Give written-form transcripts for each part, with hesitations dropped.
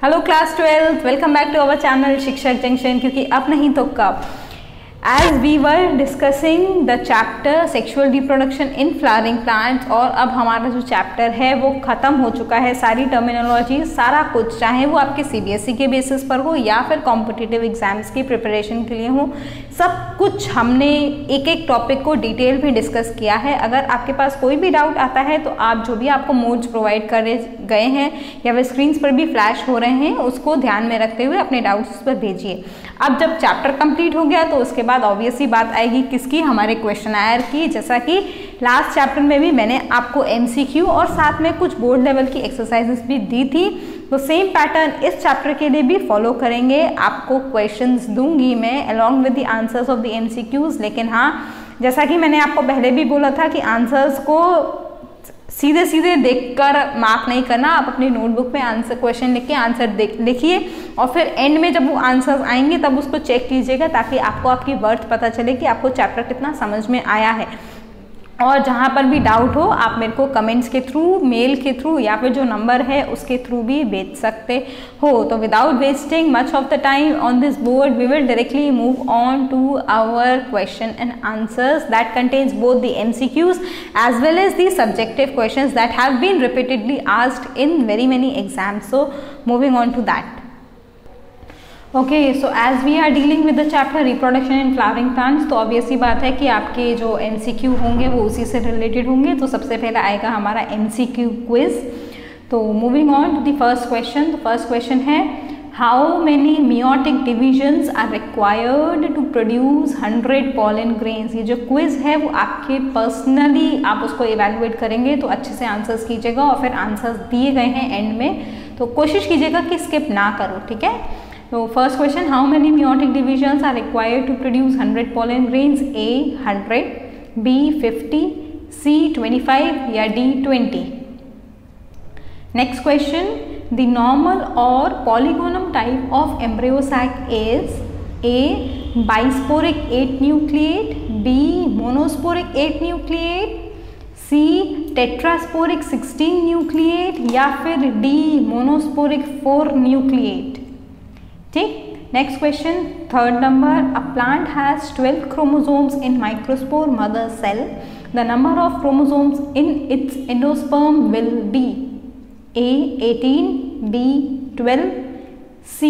Hello class 12, welcome back to our channel Shikshak junction. क्योंकि अब नहीं तो कब, as we were discussing the chapter sexual reproduction in flowering plants, और अब हमारा जो चैप्टर है वो ख़त्म हो चुका है। सारी टर्मिनोलॉजी, सारा कुछ, चाहे वो आपके सीबीएसई के बेसिस पर हो या फिर कॉम्पिटिटिव एग्जाम्स की प्रिपरेशन के लिए हो, सब कुछ हमने एक एक टॉपिक को डिटेल में डिस्कस किया है। अगर आपके पास कोई भी डाउट आता है तो आप जो भी आपको मोड्स प्रोवाइड करे गए हैं या फिर स्क्रीन पर भी फ्लैश हो रहे हैं, उसको ध्यान में रखते हुए अपने डाउट्स पर भेजिए। अब जब चैप्टर कंप्लीट हो गया तो उसके बाद ऑब्वियसली बात आएगी किसकी, हमारे क्वेश्चनायर की। जैसा कि लास्ट चैप्टर में भी मैंने आपको एमसीक्यू और साथ में कुछ बोर्ड लेवल की एक्सरसाइजेस भी दी थी, तो सेम पैटर्न इस चैप्टर के लिए भी फॉलो करेंगे। आपको क्वेश्चंस दूंगी मैं along with the answers of the MCQs. लेकिन हाँ, जैसा कि मैंने आपको पहले भी बोला था कि आंसर्स को सीधे सीधे देखकर मार्क नहीं करना। आप अपनी नोटबुक में आंसर क्वेश्चन लिख के आंसर लिखिए और फिर एंड में जब वो आंसर्स आएंगे तब उसको चेक कीजिएगा, ताकि आपको आपकी वर्थ पता चले कि आपको चैप्टर कितना समझ में आया है। और जहाँ पर भी डाउट हो आप मेरे को कमेंट्स के थ्रू, मेल के थ्रू या फिर जो नंबर है उसके थ्रू भी भेज सकते हो। तो without wasting much of the time on this board, we will directly move on to our question and answers that contains both the MCQs as well as the subjective questions that have been repeatedly asked in very many exams. So moving on to that. Okay, so as we are dealing with the chapter reproduction in flowering plants, तो obviously बात है कि आपके जो MCQ होंगे वो उसी से रिलेटेड होंगे। तो सबसे पहले आएगा हमारा MCQ क्विज। तो moving on to the first question. तो फर्स्ट क्वेश्चन है, how many meiotic divisions are required to produce 100 pollen grains. ये जो क्विज है वो आपके पर्सनली आप उसको इवेलुएट करेंगे, तो अच्छे से आंसर्स कीजिएगा और फिर आंसर्स दिए गए हैं एंड में, तो कोशिश कीजिएगा कि स्किप ना करो, ठीक है। तो first question, how many meiotic divisions are required to produce 100 pollen grains. A 100, B 50, C 25 या D 20। Next question, the normal और polygonum type of embryo sac is A bisporic 8 nucleate, B monosporic 8 nucleate, C tetrasporic 16 nucleate या फिर D monosporic 4 nucleate. ठीक, next question, third number, a plant has 12 chromosomes in microspore mother cell, the number of chromosomes in its endosperm will be A 18, B 12, C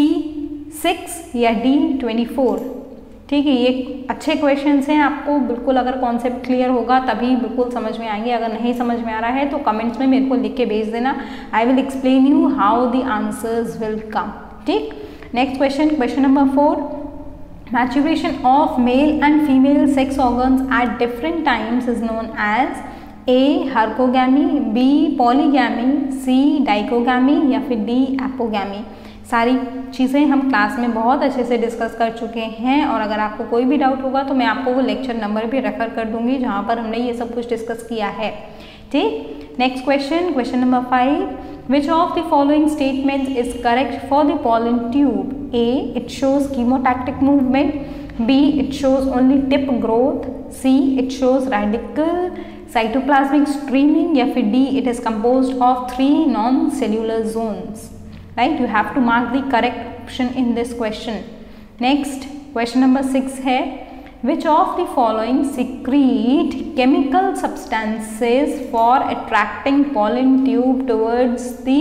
6 या D 24। ठीक है, ये अच्छे questions हैं। आपको बिल्कुल अगर कॉन्सेप्ट क्लियर होगा तभी बिल्कुल समझ में आएंगे। अगर नहीं समझ में आ रहा है तो कमेंट्स में मेरे को लिख के भेज देना। I will explain you how the answers will come. ठीक, next question, question number 4, maturation of male and female sex organs at different times is known as A hercogamy, B polygamy, C dichogamy या फिर D apogamy। सारी चीज़ें हम class में बहुत अच्छे से डिस्कस कर चुके हैं, और अगर आपको कोई भी डाउट होगा तो मैं आपको वो लेक्चर नंबर भी रेफर कर दूंगी जहाँ पर हमने ये सब कुछ डिस्कस किया है। ठीक, next question, question number 5, which of the following statements is correct for the pollen tube? A it shows chemotactic movement, B it shows only tip growth, C it shows radical cytoplasmic streaming या फिर D it is composed of 3 non-cellular zones। Right, you have to mark the correct option in this question. Next question number 6 है, which of the following secrete chemical substances for attracting pollen tube towards the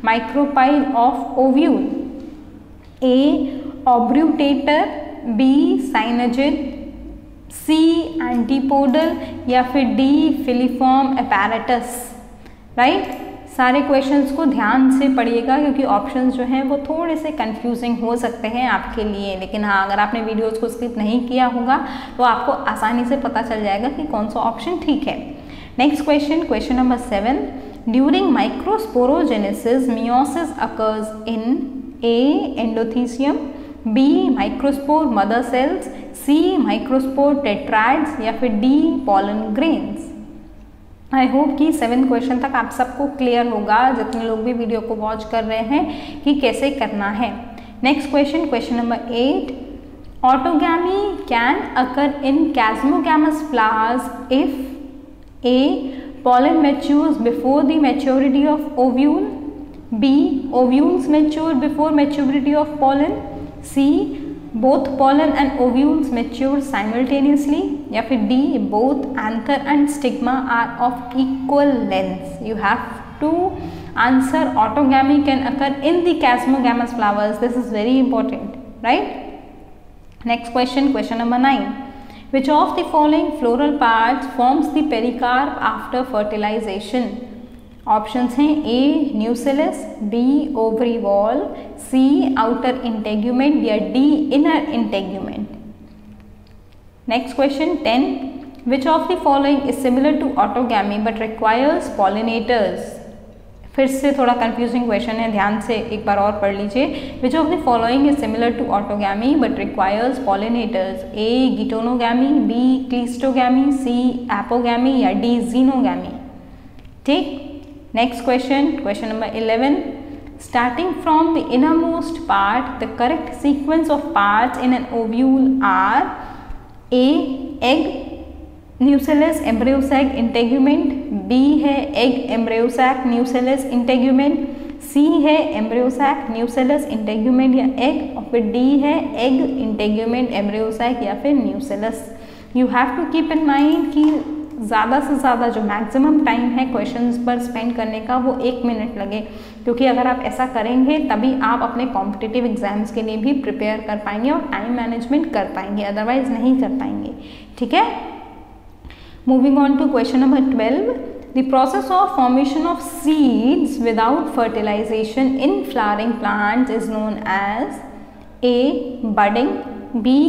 micropyle of ovule? A obrutator, B cyanogen, C antipodal या फिर D filiform apparatus। Right, सारे questions को ध्यान से पढ़िएगा क्योंकि options जो हैं वो थोड़े से कंफ्यूजिंग हो सकते हैं आपके लिए। लेकिन हाँ, अगर आपने वीडियोस को स्किप नहीं किया होगा तो आपको आसानी से पता चल जाएगा कि कौन सा ऑप्शन ठीक है। Next question, question number 7, during microsporogenesis meiosis occurs in A endothecium, B microspore mother cells, C microspore tetrads या फिर D pollen grains. I hope कि 7 क्वेश्चन तक आप सबको क्लियर होगा, जितने लोग भी वीडियो को वॉच कर रहे हैं, कि कैसे करना है। Next question, question number 8, autogamy can occur in chasmogamous flowers if A pollen matures before the maturity of ovule, B ovules mature before maturity of pollen, C both pollen and ovules mature simultaneously, या फिर D both anther and stigma are of equal length. You have to answer autogamy can occur in the chasmogamous flowers. This is very important, right? Next question, question number 9. Which of the following floral parts forms the pericarp after fertilization? Options हैं A nucellus, B ovary wall, C outer integument या D inner integument. Next question 10. Which of the following is similar to autogamy but requires pollinators? फिर से थोड़ा confusing question है, ध्यान से एक बार और पढ़ लीजिए. Which of the following is similar to autogamy but requires pollinators? A geitonogamy, B cleistogamy, C apogamy या डी जीनोगैमी. ठीक. Next question, question number 11. Starting from the innermost part, the correct sequence of parts in an ovule are A egg, nucellus, embryo sac, integument, B है egg, embryo sac, nucellus, integument, C है embryo sac, nucellus, integument या egg, और फिर D है egg, integument, embryo sac या फिर nucellus. You have to keep in mind कि ज़्यादा से ज़्यादा जो मैक्सिमम टाइम है क्वेश्चंस पर स्पेंड करने का वो 1 मिनट लगे, क्योंकि अगर आप ऐसा करेंगे तभी आप अपने कॉम्पिटिटिव एग्जाम्स के लिए भी प्रिपेयर कर पाएंगे और टाइम मैनेजमेंट कर पाएंगे, अदरवाइज नहीं कर पाएंगे. ठीक है. Moving on to question number 12. The process of formation of seeds without fertilization in flowering plants is known as A budding, B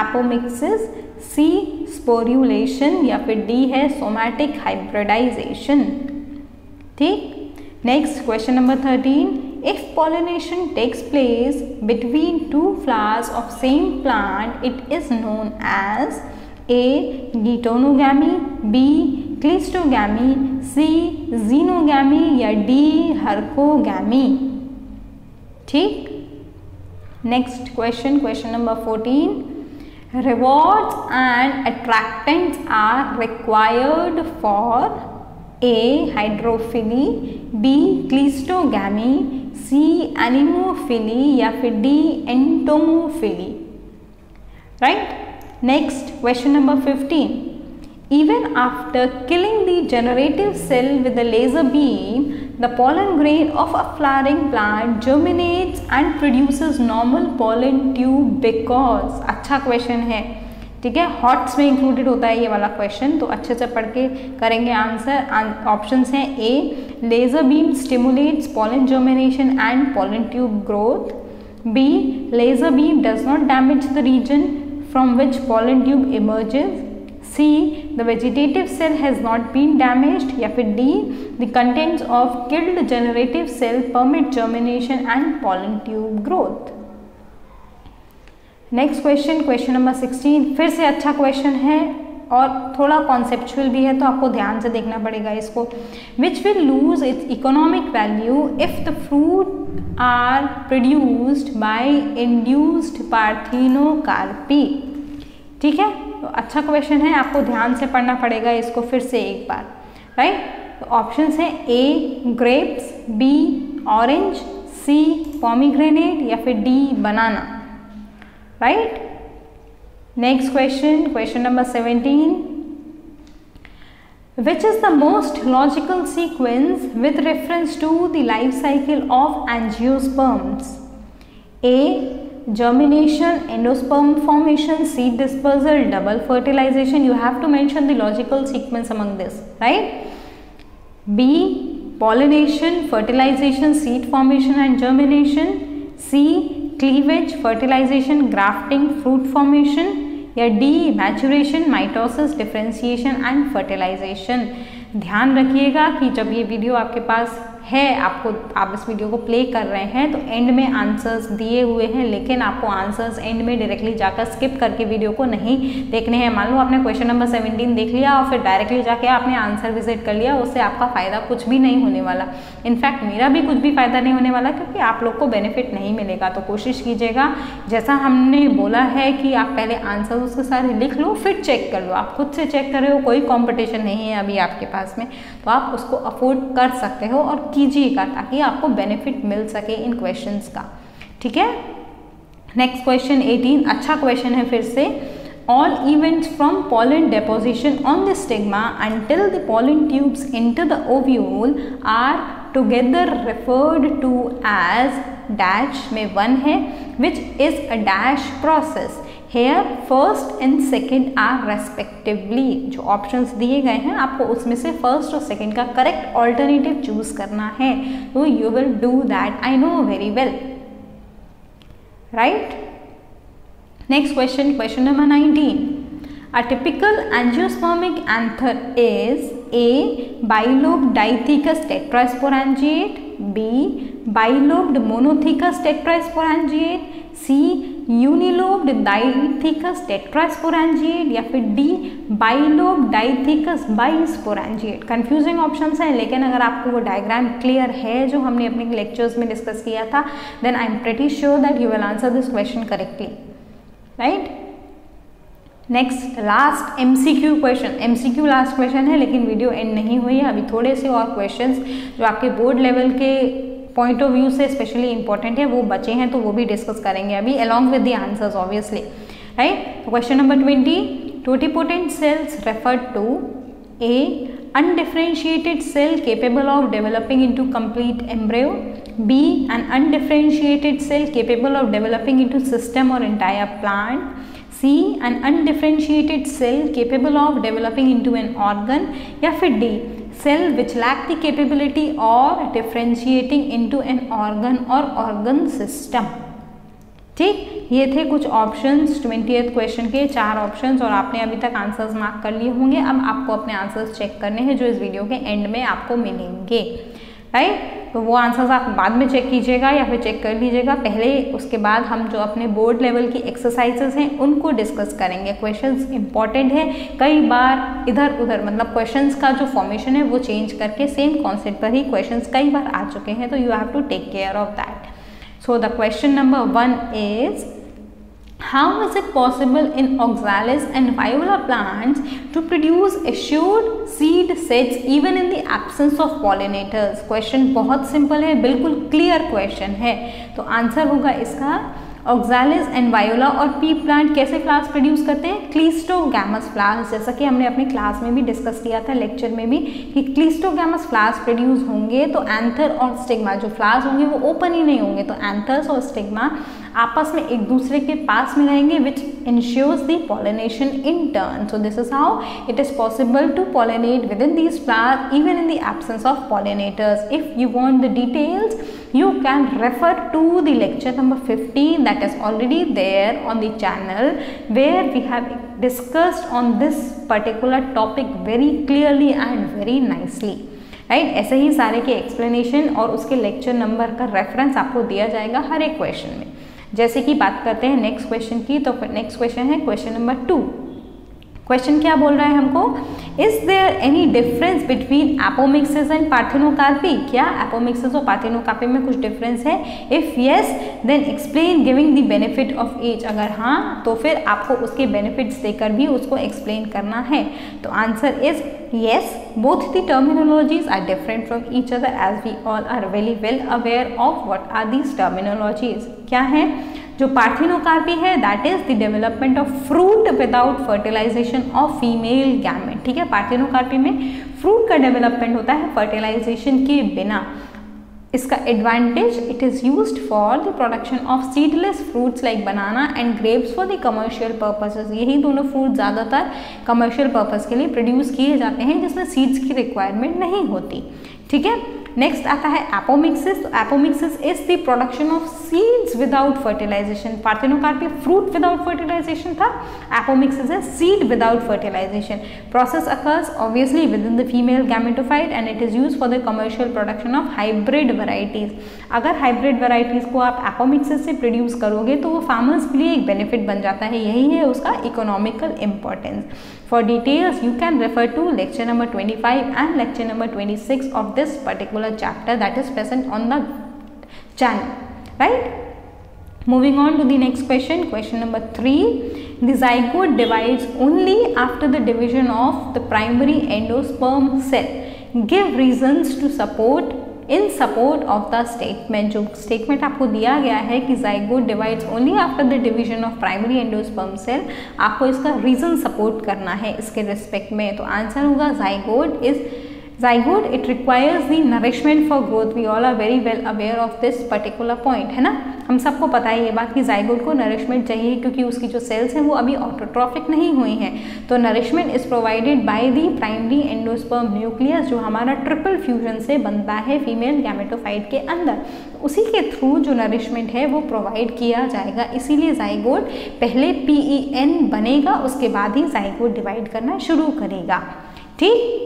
apomixis, C sporulation या फिर डी है सोमैटिक हाइब्रिडाइजेशन. ठीक. Next question number 13. If pollination takes place between 2 flowers of same plant it is known as A geitonogamy, B cleistogamy, C xenogamy या D herkogamy. ठीक. Next question, question number 14. Rewards and attractants are required for A hydrophily, B cleistogamy, C anemophily या फिर D entomophily. Right? Next question number 15. Even after killing the generative cell with a laser beam, the pollen grain of a flowering plant germinates and produces normal pollen tube because. अच्छा question है. ठीक है. Hots में included होता है ये वाला question, तो अच्छे से पढ़ के करेंगे आंसर. ऑप्शंस हैं A laser beam stimulates pollen germination and pollen tube growth, B laser beam does not damage the region from which pollen tube emerges, C the vegetative cell has not been damaged या फिर D the contents of killed generative cell permit germination and pollen tube growth. Next question, question number 16. फिर से अच्छा question है और थोड़ा conceptual भी है, तो आपको ध्यान से देखना पड़ेगा इसको. Which will lose its economic value if the fruit are produced by induced parthenocarpy. ठीक है. तो अच्छा क्वेश्चन है, आपको ध्यान से पढ़ना पड़ेगा इसको फिर से एक बार. राइट. तो ऑप्शंस हैं ए grapes, be orange, C pomegranate या फिर D banana. Right. Next question, question number 17. Which is the most logical sequence with reference to the life cycle of angiosperms? A germination, endosperm formation, seed dispersal, double fertilization. You have to mention the logical sequence among this, right? B pollination, fertilization, seed formation and germination. C cleavage, fertilization, grafting, fruit formation या D maturation, mitosis, differentiation and fertilization. ध्यान रखिएगा कि जब ये video आपके पास है, आप इस वीडियो को प्ले कर रहे हैं तो एंड में आंसर्स दिए हुए हैं, लेकिन आपको आंसर्स एंड में डायरेक्टली जाकर स्किप करके वीडियो को नहीं देखने हैं. मान लो आपने क्वेश्चन नंबर 17 देख लिया और फिर डायरेक्टली जाके आपने आंसर विजिट कर लिया, उससे आपका फ़ायदा कुछ भी नहीं होने वाला. इनफैक्ट मेरा भी कुछ भी फ़ायदा नहीं होने वाला, क्योंकि आप लोग को बेनिफिट नहीं मिलेगा. तो कोशिश कीजिएगा, जैसा हमने बोला है कि आप पहले आंसर उसके सारे लिख लो, फिर चेक कर लो. आप खुद से चेक कर रहे हो, कोई कॉम्पिटिशन नहीं है अभी आपके पास में, तो आप उसको अफोर्ड कर सकते हो और कीजिएगा ताकि आपको बेनिफिट मिल सके इन क्वेश्चंस का। ठीक है, नेक्स्ट क्वेश्चन 18, अच्छा क्वेश्चन है फिर से। All events from pollen deposition on the stigma until the pollen tubes enter the ovule are together referred to as dash में 1 है, which is a dash process. Here first and second are respectively. जो options दिए गए हैं आपको उसमें से first और second का correct alternative choose करना है, तो you will do that, I know very well, right? Next question, question number 19. A typical angiospermic anther is A. bilobed dithecous tetrasporangiate, B. bilobed monothecous tetrasporangiate, C. unilobed dithecous tetrasporangiate या फिर D. bilobed dithecous bisporangiate। Confusing options हैं, लेकिन अगर आपको वो diagram clear है जो हमने अपने लेक्चर्स में डिस्कस किया था, then I am pretty sure that you will answer this question correctly, right. Next last MCQ question, MCQ last question है, लेकिन वीडियो एंड नहीं हुई है, अभी थोड़े से और क्वेश्चंस जो आपके बोर्ड लेवल के पॉइंट ऑफ व्यू से स्पेशली इंपॉर्टेंट है वो बचे हैं, तो वो भी डिस्कस करेंगे अभी along with the answers obviously, right. Question number 20, totipotent cells referred to a undifferentiated cell capable of developing into complete embryo, B. an undifferentiated cell capable of developing into system or entire plant, C. an undifferentiated cell capable of developing into an organ, या फिर D. cell which lack the capability of differentiating into an organ or organ system। ठीक, ये थे कुछ options 20th question के 4 options, और आपने अभी तक आंसर्स मार्क कर लिए होंगे। अब आपको अपने आंसर्स चेक करने हैं जो इस वीडियो के एंड में आपको मिलेंगे, राइट। तो वो आंसर्स आप बाद में चेक कीजिएगा या फिर चेक कर लीजिएगा पहले, उसके बाद हम जो अपने बोर्ड लेवल की एक्सरसाइजेस हैं उनको डिस्कस करेंगे। क्वेश्चंस इंपॉर्टेंट है, कई बार इधर उधर मतलब क्वेश्चंस का जो फॉर्मेशन है वो चेंज करके सेम कॉन्सेप्ट पर ही क्वेश्चंस कई बार आ चुके हैं, तो you have to take care of that. So the question number 1 is, how is it possible in oxalis and viola plants to produce assured seed sets even in the absence of pollinators? Question बहुत simple है, बिल्कुल clear question है, तो answer होगा इसका oxalis and voila और P plant कैसे flowers produce करते हैं? क्लिस्टोगैमस फ्लावर्स, जैसा कि हमने अपने क्लास में भी डिस्कस किया था लेक्चर में भी कि क्लिस्टोगैमस फ्लावर्स प्रोड्यूस होंगे तो एंथर और स्टिग्मा जो फ्लावर्स होंगे वो ओपन ही नहीं होंगे, तो एंथर्स और स्टिग्मा आपस में एक दूसरे के पास में रहेंगे विच ensures the pollination in turn. So this is how it is possible to pollinate within these flowers even in the absence of pollinators. If you want the details, you can refer to the lecture number 15 that is already there on the channel where we have discussed on this particular topic very clearly and very nicely. Right, ऐसे ही सारे के explanation और उसके lecture number का reference आपको दिया जाएगा हर एक क्वेश्चन में। जैसे कि बात करते हैं नेक्स्ट क्वेश्चन की, तो नेक्स्ट क्वेश्चन है क्वेश्चन नंबर 2। क्वेश्चन क्या बोल रहा है हमको, is there any difference between apomixis and parthenocarpy? क्या एपोमिक्सिस और पार्थेनोकार्पी में कुछ डिफरेंस है? If yes then explain giving the benefit of each. अगर हाँ तो फिर आपको उसके बेनिफिट्स देकर भी उसको एक्सप्लेन करना है। तो answer is yes, both the terminologies are different from each other as we all are very well aware of what are these terminologies। क्या है? जो पार्थेनोकार्पी है that is the development of fruit without fertilization of female gamete. ठीक है, parthenocarpy में fruit का development होता है फर्टिलाइजेशन के बिना। इसका advantage, it is used for the production of seedless fruits like banana and grapes for the commercial purposes. यही दोनों फ्रूट ज़्यादातर कमर्शियल पर्पस के लिए प्रोड्यूस किए जाते हैं जिसमें सीड्स की रिक्वायरमेंट नहीं होती। ठीक है, नेक्स्ट आता है एपोमिक्सिस। तो apomixis is the production of seeds without fertilization. Parthenocarpy fruit without fertilization था, एपोमिक्सिस है seed without fertilization. Process occurs obviously within the female gametophyte and it is used for the commercial production of hybrid varieties. अगर hybrid varieties को आप apomixis से produce करोगे तो वो farmers के लिए एक बेनिफिट बन जाता है, यही है उसका economical importance. For details, you can refer to lecture number 25 and lecture number 26 of this particular chapter that is present on the channel, right? Moving on to the next question, question number 3. The zygote divides only after the division of the primary endosperm cell. Give reasons to support in support of the statement. जो statement आपको दिया गया है कि zygote divides only after the division of primary endosperm cell, आपको इसका reason support करना है इसके रिस्पेक्ट में। तो आंसर होगा zygote it requires the nourishment for growth. We all are very well aware of this particular point, है ना। हम सबको पता है ये बात कि जाइगोट को नरिशमेंट चाहिए क्योंकि उसकी जो सेल्स हैं वो अभी ऑटोट्रॉफिक नहीं हुई हैं। तो nourishment is provided by the primary endosperm nucleus, जो हमारा ट्रिपल फ्यूजन से बनता है फीमेल गैमेटोफाइट के अंदर। उसी के थ्रू जो नरिशमेंट है वो प्रोवाइड किया जाएगा, इसीलिए जाइगोट पहले PEN बनेगा, उसके बाद ही जाइगोट डिवाइड करना शुरू करेगा। ठीक,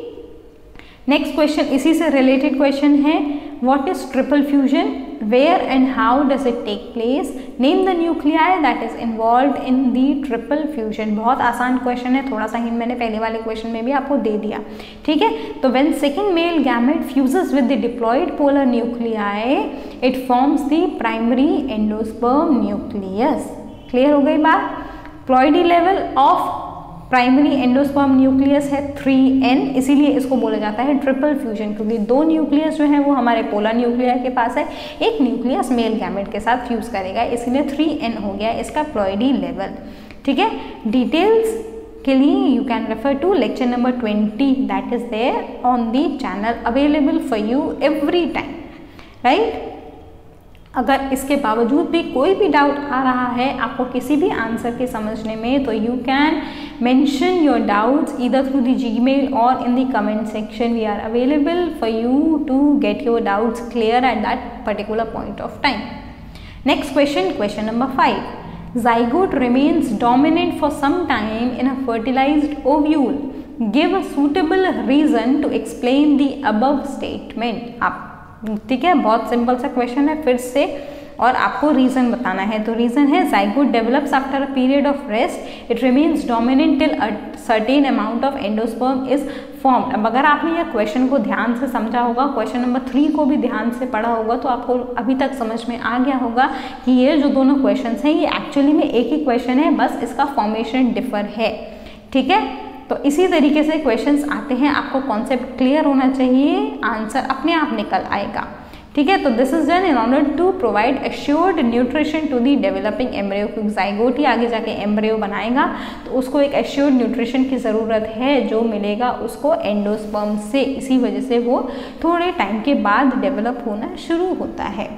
नेक्स्ट क्वेश्चन इसी से रिलेटेड क्वेश्चन है, what is triple fusion, where and how does it take place, name the nuclei that is involved in the triple fusion. बहुत आसान क्वेश्चन है, थोड़ा सा हिंट मैंने पहले वाले क्वेश्चन में भी आपको दे दिया। ठीक है, तो when second male gamete fuses with the diploid polar nuclei it forms the primary endosperm nucleus. Clear हो गई बात। Ploidy level of primary endosperm nucleus है 3N, इसीलिए इसको बोला जाता है ट्रिपल फ्यूजन, क्योंकि दो न्यूक्लियस जो है वो हमारे पोलर न्यूक्लियर के पास है, एक न्यूक्लियस मेल गैमेट के साथ फ्यूज करेगा, इसलिए 3N हो गया इसका प्लॉइडी लेवल। ठीक है, डिटेल्स के लिए you can refer to lecture number 20 that is there on the channel, available for you every time, right. अगर इसके बावजूद भी कोई भी डाउट आ रहा है आपको किसी भी आंसर के समझने में, तो you can mention your doubts either through the Gmail और in the comment section. We are available for you to get your doubts clear at that particular point of time. Next question, question number 5, zygote remains dominant for some time in a fertilized ovule. Give a suitable reason to explain the above statement. आप ठीक है, बहुत simple सा question है फिर से, और आपको रीजन बताना है। तो रीजन है zygote develops after a period of rest, it remains dominant till a certain amount of endosperm is formed. अब अगर आपने यह क्वेश्चन को ध्यान से समझा होगा, क्वेश्चन नंबर 3 को भी ध्यान से पढ़ा होगा, तो आपको अभी तक समझ में आ गया होगा कि ये जो दोनों क्वेश्चन हैं ये एक्चुअली में एक ही क्वेश्चन है, बस इसका फॉर्मेशन डिफर है। ठीक है, तो इसी तरीके से क्वेश्चंस आते हैं, आपको कॉन्सेप्ट क्लियर होना चाहिए, आंसर अपने आप निकल आएगा। ठीक है, तो this is done in order to provide assured nutrition to the developing embryo, क्योंकि जाइगोट ही आगे जाके एम्ब्रियो बनाएगा, तो उसको एक एश्योर्ड न्यूट्रिशन की ज़रूरत है जो मिलेगा उसको एंडोस्पर्म से, इसी वजह से वो थोड़े टाइम के बाद डेवलप होना शुरू होता है।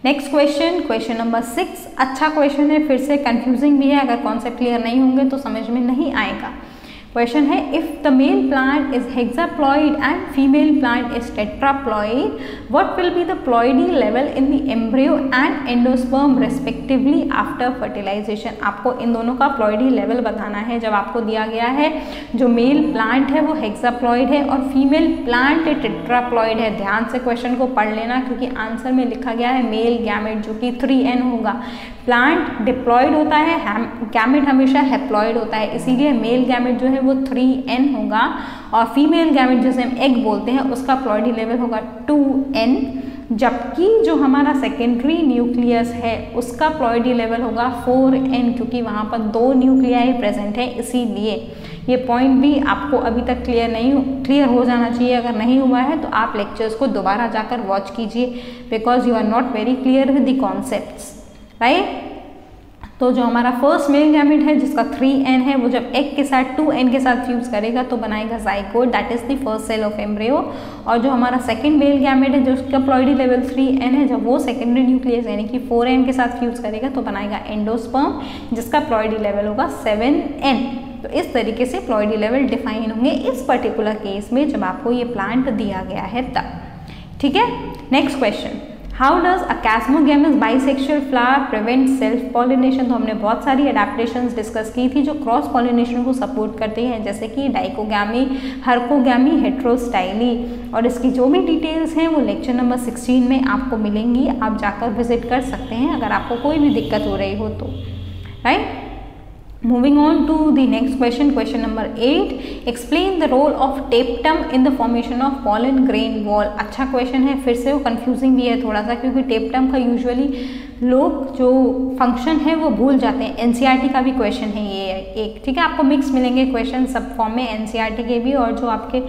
नेक्स्ट क्वेश्चन, क्वेश्चन नंबर 6, अच्छा क्वेश्चन है, फिर से कंफ्यूजिंग भी है, अगर कॉन्सेप्ट क्लियर नहीं होंगे तो समझ में नहीं आएगा। क्वेश्चन है, if the male plant is hexaploid and female plant is tetraploid, what will be the ploidy level in the embryo and endosperm respectively after fertilization. आपको इन दोनों का प्लॉइडी लेवल बताना है। जब आपको दिया गया है जो मेल प्लांट है वो हेक्साप्लॉइड है और फीमेल प्लांट टेट्राप्लॉइड है, ध्यान से क्वेश्चन को पढ़ लेना, क्योंकि आंसर में लिखा गया है मेल गैमेट जो कि 3N होगा। प्लांट डिप्लॉइड होता है, गैमेट हमेशा हैप्लॉइड होता है, इसीलिए मेल गैमेट जो है वो 3N होगा, और फीमेल गैमेट जिसे हम एग बोलते हैं उसका प्लॉइडी लेवल होगा 2N, जबकि जो हमारा सेकेंडरी न्यूक्लियस है उसका प्लॉइडी लेवल होगा 4N, क्योंकि वहाँ पर 2 न्यूक्लियाई प्रेजेंट है, इसीलिए ये पॉइंट भी आपको अभी तक क्लियर हो जाना चाहिए। अगर नहीं हुआ है तो आप लेक्चर्स को दोबारा जाकर वॉच कीजिए, because you are not very clear with the concepts, right. तो जो हमारा फर्स्ट मेल गैमेट है जिसका 3N है, वो जब एग के साथ 2N के साथ फ्यूज करेगा तो बनाएगा zygote, that is the first cell of embryo. और जो हमारा सेकंड मेल गैमेट है जिसका प्लॉइडी लेवल 3N है, जब वो सेकेंडरी न्यूक्लियस यानी कि 4N के साथ फ्यूज करेगा तो बनाएगा एंडोस्पर्म जिसका प्लॉइडी लेवल होगा 7N। तो इस तरीके से प्लॉइडी लेवल डिफाइन होंगे इस पर्टिकुलर केस में जब आपको ये प्लांट दिया गया है तब। ठीक है, next question, how does a chasmogamous bisexual flower prevent self pollination. तो हमने बहुत सारी एडेप्टेशंस डिस्कस की थी जो क्रॉस पॉलिनेशन को सपोर्ट करती हैं, जैसे कि डाइकोगैमी, हर्कोगैमी, हेट्रोस्टाइली, और इसकी जो भी डिटेल्स हैं वो लेक्चर नंबर 16 में आपको मिलेंगी, आप जाकर विजिट कर सकते हैं अगर आपको कोई भी दिक्कत हो रही हो तो, right. Moving on to the next question, question number 8. Explain the role of tapetum in the formation of pollen grain wall. अच्छा क्वेश्चन है, फिर से वो कंफ्यूजिंग भी है थोड़ा सा, क्योंकि टेपटम का यूजुअली लोग जो फंक्शन है वो भूल जाते हैं। एनसीईआरटी का भी क्वेश्चन है ये एक, ठीक है। आपको मिक्स मिलेंगे क्वेश्चन सब फॉर्म में, एनसीईआरटी के भी और जो आपके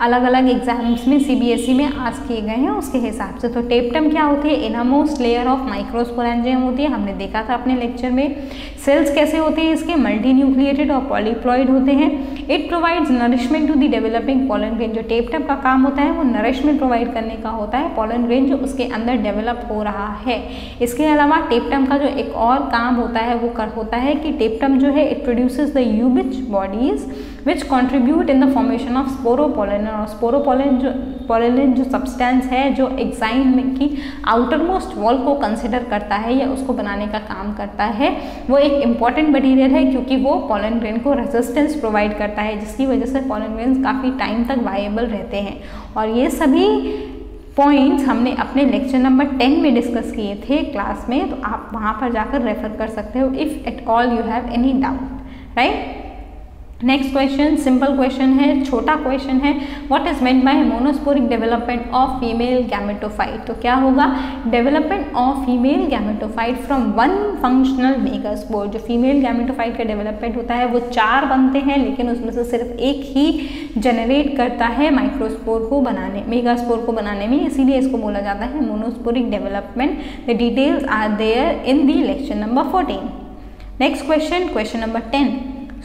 अलग अलग एग्जाम्स में CBSE में आस्क किए गए हैं उसके हिसाब से। तो टेप्टम क्या होती है? इनरमोस्ट लेयर ऑफ माइक्रोस्पोरेंजियम होती है, हमने देखा था अपने लेक्चर में। सेल्स कैसे होते हैं इसके? मल्टी न्यूक्लिएटेड और पॉलीप्लॉइड होते हैं। It provides nourishment to the developing pollen grain. जो टेप्टम का काम होता है वो नरिशमेंट प्रोवाइड करने का होता है पॉलन ग्रेन जो उसके अंदर डेवलप हो रहा है। इसके अलावा टेप्टम का जो एक और काम होता है वो होता है कि टेप्टम जो है it produces the ubisch bodies which contribute in the formation of sporopollenin. और स्पोरोपोलन जो सब्सटेंस है जो एग्जाइम की आउटर मोस्ट वॉल को कंसिडर करता है या उसको बनाने का काम करता है, वो एक इम्पॉर्टेंट मटीरियल है क्योंकि वो पॉलन ग्रेन को रेजिस्टेंस प्रोवाइड करता है, जिसकी वजह से पॉलन ग्रेन्स काफ़ी टाइम तक वाएबल रहते हैं। और ये सभी पॉइंट्स हमने अपने लेक्चर नंबर 10 में डिस्कस किए थे क्लास में, तो आप वहाँ पर जाकर रेफर कर सकते हो if at all you have any doubt, right. Next question simple question है, छोटा क्वेश्चन है। What is meant by monosporic development of female gametophyte? तो क्या होगा? Development of female gametophyte from one functional megaspore. जो फीमेल गैमेटोफाइट का development होता है वो 4 बनते हैं, लेकिन उसमें से सिर्फ एक ही जनरेट करता है माइक्रोस्पोर को बनाने, मेगास्पोर को बनाने में, इसीलिए इसको बोला जाता है monosporic development. The details are there in the lecture number 14। Next question, question number 10।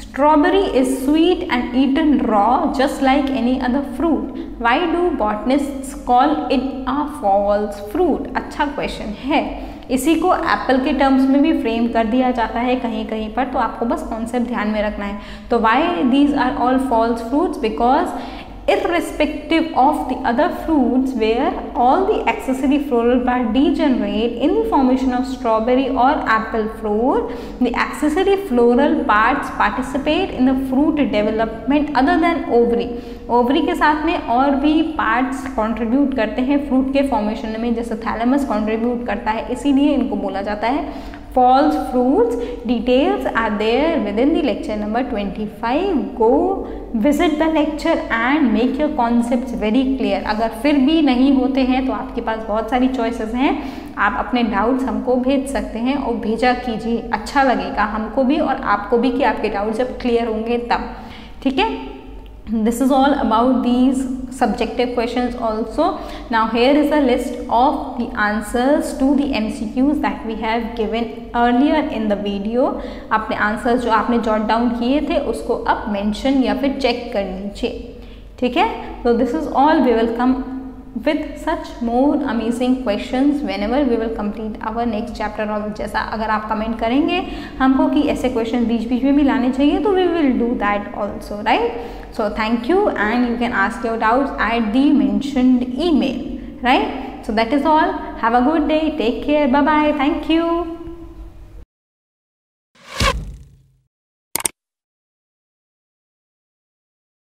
Strawberry is sweet and eaten raw just like any other fruit. Why do botanists call it a false fruit? अच्छा question है। इसी को Apple के terms में भी frame कर दिया जाता है कहीं कहीं पर, तो आपको बस कॉन्सेप्ट ध्यान में रखना है। तो why these are all false fruits? Because irrespective of the other fruits where all the accessory floral part degenerate in the formation of strawberry or apple fruit, the accessory floral parts participate in the fruit development other than ovary. Ovary के साथ में और भी parts contribute करते हैं fruit के formation में, जैसे थैलेमस कंट्रीब्यूट करता है, इसीलिए इनको बोला जाता है false fruits. Details are there within the lecture number 25. Go visit the lecture and make your concepts very clear. अगर फिर भी नहीं होते हैं तो आपके पास बहुत सारी choices हैं, आप अपने डाउट्स हमको भेज सकते हैं और भेजा कीजिए, अच्छा लगेगा हमको भी और आपको भी कि आपके डाउट्स जब क्लियर होंगे तब, ठीक है। This is all about these subjective questions also. Now here is a list of the answers to the MCQs that we have given earlier in the video. अपने answers जो आपने jot down किए थे उसको अब mention या फिर check कर लीजिए, ठीक है। So this is all. We will come with such more amazing questions whenever we will complete our next chapter. और जैसा अगर आप कमेंट करेंगे हमको कि ऐसे क्वेश्चन बीच बीच में भी लाने चाहिए तो we will do that also, right? So thank you and you can ask your doubts at the mentioned email, right? So that is all. Have a good day. Take care. Bye bye. Thank you.